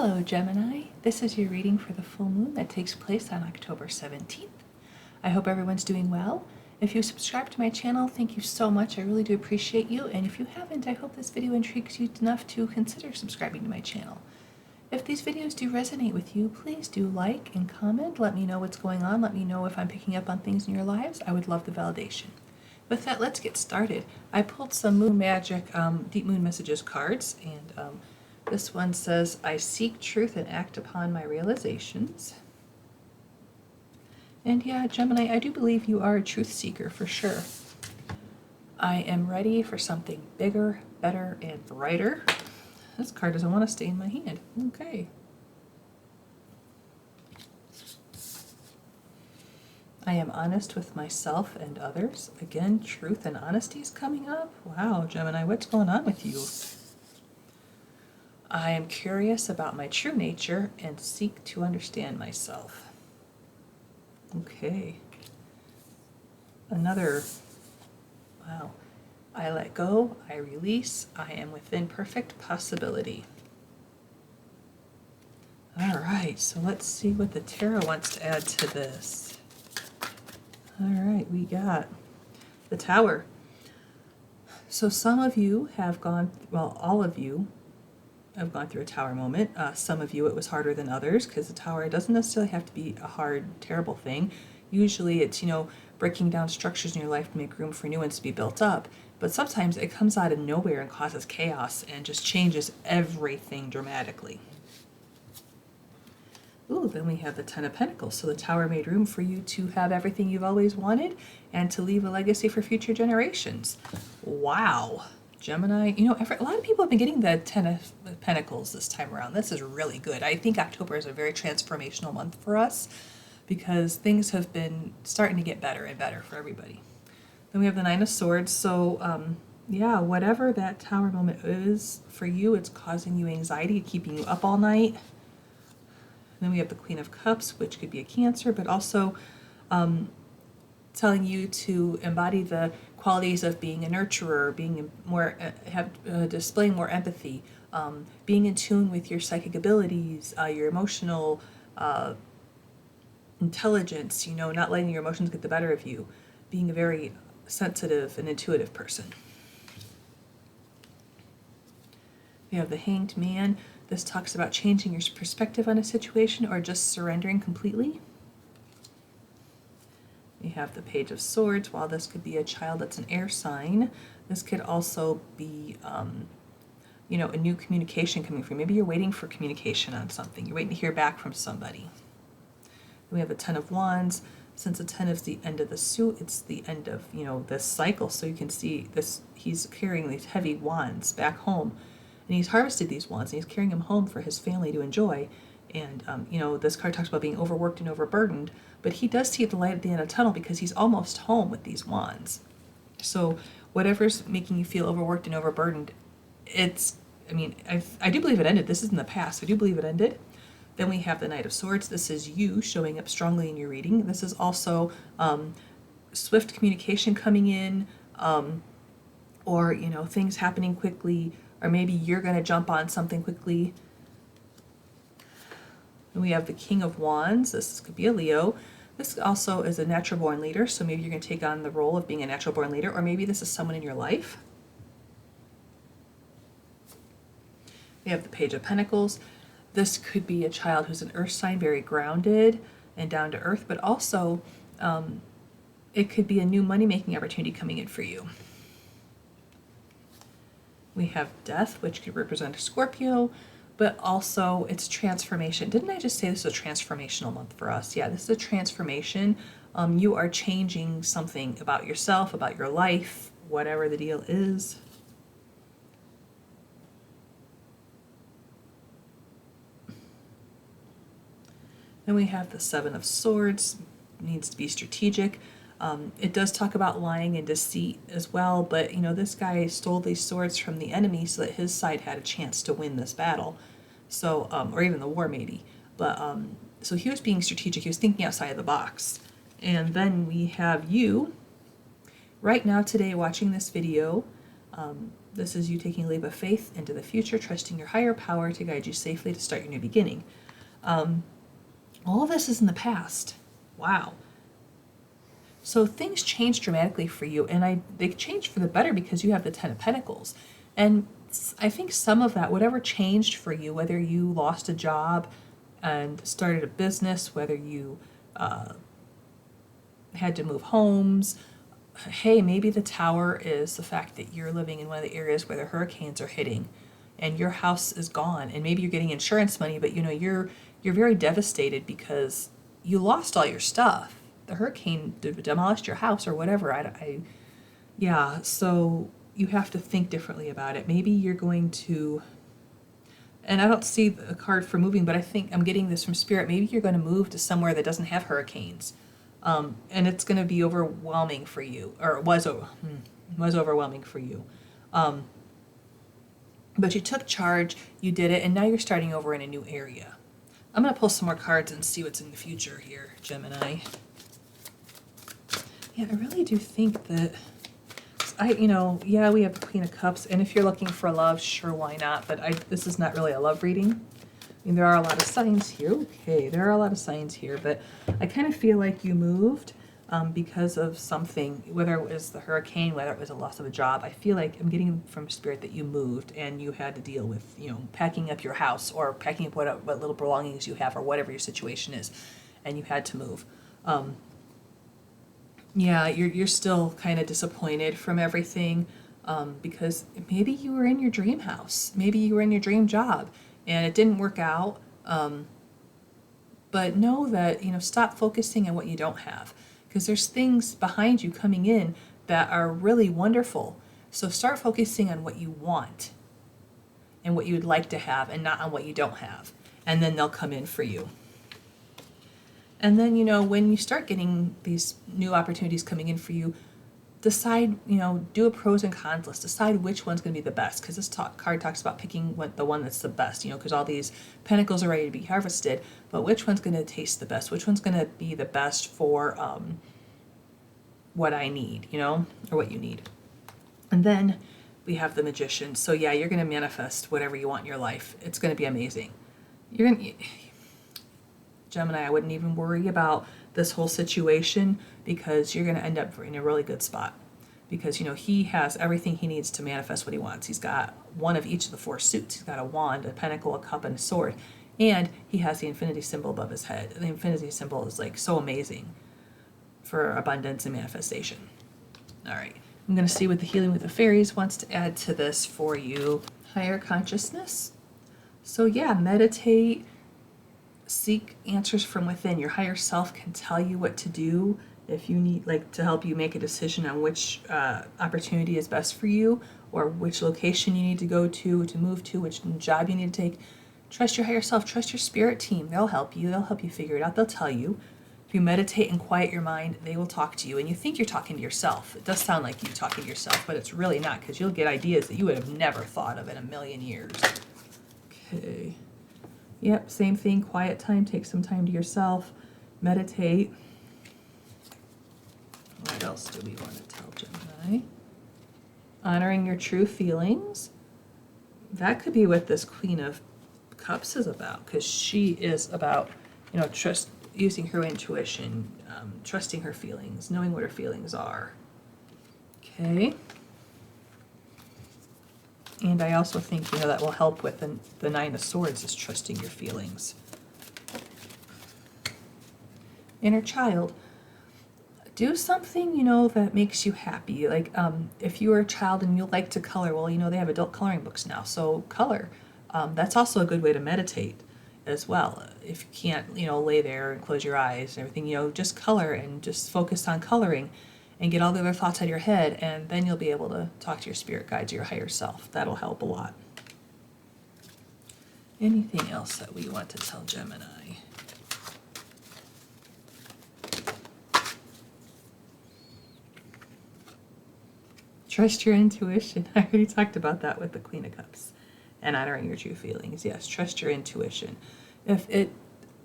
Hello Gemini, this is your reading for the full moon that takes place on October 17th. I hope everyone's doing well. If you subscribe to my channel, thank you so much. I really do appreciate you. And if you haven't, I hope this video intrigues you enough to consider subscribing to my channel. If these videos do resonate with you, please do like and comment. Let me know what's going on. Let me know if I'm picking up on things in your lives. I would love the validation. With that, let's get started. I pulled some Moon Magic Deep Moon Messages cards, and this one says, I seek truth and act upon my realizations. And yeah, Gemini, I do believe you are a truth seeker for sure. I am ready for something bigger, better, and brighter. This card doesn't want to stay in my hand. Okay. I am honest with myself and others. Again, truth and honesty is coming up. Wow, Gemini, what's going on with you? I am curious about my true nature and seek to understand myself. Okay. Another, wow. I let go, I release, I am within perfect possibility. All right, so let's see what the tarot wants to add to this. All right, we got the Tower. So some of you have gone, well, all of you have gone through a Tower moment. Some of you it was harder than others, because the Tower doesn't necessarily have to be a hard, terrible thing. Usually it's, breaking down structures in your life to make room for new ones to be built up. But sometimes it comes out of nowhere and causes chaos and just changes everything dramatically. Ooh, then we have the Ten of Pentacles. So the Tower made room for you to have everything you've always wanted and to leave a legacy for future generations. Wow. Gemini, a lot of people have been getting the Ten of Pentacles this time around. This is really good. I think October is a very transformational month for us because things have been starting to get better and better for everybody. Then we have the Nine of Swords. So, yeah, whatever that Tower moment is for you, it's causing you anxiety, keeping you up all night. Then we have the Queen of Cups, which could be a Cancer, but also telling you to embody the qualities of being a nurturer, being more, displaying more empathy, being in tune with your psychic abilities, your emotional intelligence, not letting your emotions get the better of you, being a very sensitive and intuitive person. We have the Hanged Man. This talks about changing your perspective on a situation or just surrendering completely. We have the Page of Swords. While this could be a child that's an air sign, this could also be, a new communication coming from you. Maybe you're waiting for communication on something. You're waiting to hear back from somebody. Then we have the Ten of Wands. Since the 10 is the end of the suit, it's the end of, this cycle. So you can see this, he's carrying these heavy wands back home. And he's harvested these wands and he's carrying them home for his family to enjoy. And, this card talks about being overworked and overburdened, but he does see the light at the end of the tunnel because he's almost home with these wands. So whatever's making you feel overworked and overburdened, I do believe it ended. This is in the past. I do believe it ended. Then we have the Knight of Swords. This is you showing up strongly in your reading. This is also swift communication coming in, or, things happening quickly, or maybe you're going to jump on something quickly. And we have the King of Wands. This could be a Leo. This also is a natural born leader, so maybe you're going to take on the role of being a natural born leader, or maybe this is someone in your life. We have the Page of Pentacles. This could be a child who's an earth sign, very grounded and down to earth, but also it could be a new money-making opportunity coming in for you. We have Death, which could represent a Scorpio, but also it's transformation. Didn't I just say this is a transformational month for us? Yeah, this is a transformation. You are changing something about yourself, about your life, whatever the deal is. Then we have the Seven of Swords. Needs to be strategic. It does talk about lying and deceit as well, but this guy stole these swords from the enemy so that his side had a chance to win this battle. So, or even the war maybe. But so he was being strategic. He was thinking outside of the box. And then we have you right now today watching this video. This is you taking a leap of faith into the future, trusting your higher power to guide you safely to start your new beginning. All of this is in the past. Wow. So things change dramatically for you, and they change for the better because you have the Ten of Pentacles. And I think some of that, whatever changed for you, whether you lost a job and started a business, whether you had to move homes, hey, maybe the tower is the fact that you're living in one of the areas where the hurricanes are hitting and your house is gone, and maybe you're getting insurance money, but you're very devastated because you lost all your stuff. The hurricane demolished your house or whatever. Yeah, so you have to think differently about it. Maybe you're going to, and I don't see a card for moving, but I think I'm getting this from Spirit. Maybe you're going to move to somewhere that doesn't have hurricanes. And it's going to be overwhelming for you, or it was overwhelming for you. But you took charge, you did it, and now you're starting over in a new area. I'm going to pull some more cards and see what's in the future here, Gemini. Yeah, I really do think that, we have the Queen of Cups, and if you're looking for love, sure, why not? But this is not really a love reading. I mean, there are a lot of signs here. Okay, there are a lot of signs here, but I kind of feel like you moved because of something, whether it was the hurricane, whether it was a loss of a job. I feel like I'm getting from Spirit that you moved and you had to deal with, packing up your house or packing up what little belongings you have or whatever your situation is, and you had to move. Yeah, you're still kind of disappointed from everything because maybe you were in your dream house, maybe you were in your dream job, and it didn't work out. But know that, stop focusing on what you don't have, because there's things behind you coming in that are really wonderful. So start focusing on what you want and what you would like to have, and not on what you don't have. And then they'll come in for you. And then, when you start getting these new opportunities coming in for you, decide, do a pros and cons list. Decide which one's going to be the best, because this card talks about picking the one that's the best, because all these pentacles are ready to be harvested, but which one's going to taste the best? Which one's going to be the best for what I need, or what you need? And then we have the Magician. So yeah, you're going to manifest whatever you want in your life. It's going to be amazing. Gemini, I wouldn't even worry about this whole situation, because you're going to end up in a really good spot, because he has everything he needs to manifest what he wants. He's got one of each of the 4 suits. He's got a wand, a pentacle, a cup, and a sword, and he has the infinity symbol above his head. The infinity symbol is so amazing for abundance and manifestation. All right, I'm going to see what the Healing with the Fairies wants to add to this for you. Higher consciousness. So yeah, meditate. Seek answers from within. Your higher self can tell you what to do if you need, to help you make a decision on which opportunity is best for you, or which location you need to go to move to, which job you need to take. Trust your higher self. Trust your spirit team. They'll help you. They'll help you figure it out. They'll tell you. If you meditate and quiet your mind, they will talk to you. And you think you're talking to yourself. It does sound like you talking to yourself, but it's really not, because you'll get ideas that you would have never thought of in a million years. Okay. Yep, same thing, quiet time, take some time to yourself, meditate. What else do we want to tell Gemini? Honoring your true feelings. That could be what this Queen of Cups is about, because she is about, trust, using her intuition, trusting her feelings, knowing what her feelings are. Okay. And I also think, that will help with the 9 of Swords, is trusting your feelings. Inner child. Do something, that makes you happy. Like, if you are a child and you like to color, well, they have adult coloring books now, so color. That's also a good way to meditate as well. If you can't, lay there and close your eyes and everything, just color and just focus on coloring. And get all the other thoughts out of your head, and then you'll be able to talk to your spirit guides, your higher self. That'll help a lot. Anything else that we want to tell Gemini? Trust your intuition. I already talked about that with the Queen of Cups. And honoring your true feelings. Yes, trust your intuition. If it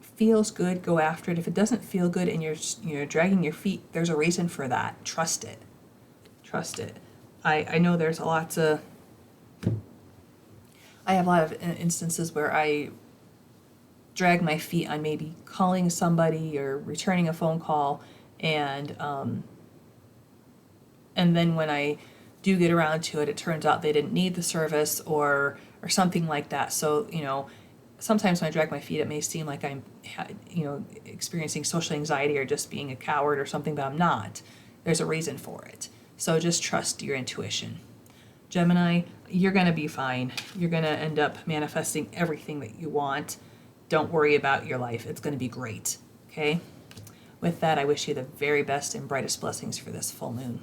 feels good, go after it. If it doesn't feel good and you're dragging your feet, there's a reason for that. Trust it. I know there's lots of I have a lot of instances where I drag my feet on maybe calling somebody or returning a phone call, and then when I do get around to it, it turns out they didn't need the service or something like that. So, sometimes when I drag my feet, it may seem like I'm, experiencing social anxiety or just being a coward or something, but I'm not. There's a reason for it. So just trust your intuition. Gemini, you're going to be fine. You're going to end up manifesting everything that you want. Don't worry about your life. It's going to be great. Okay? With that, I wish you the very best and brightest blessings for this full moon.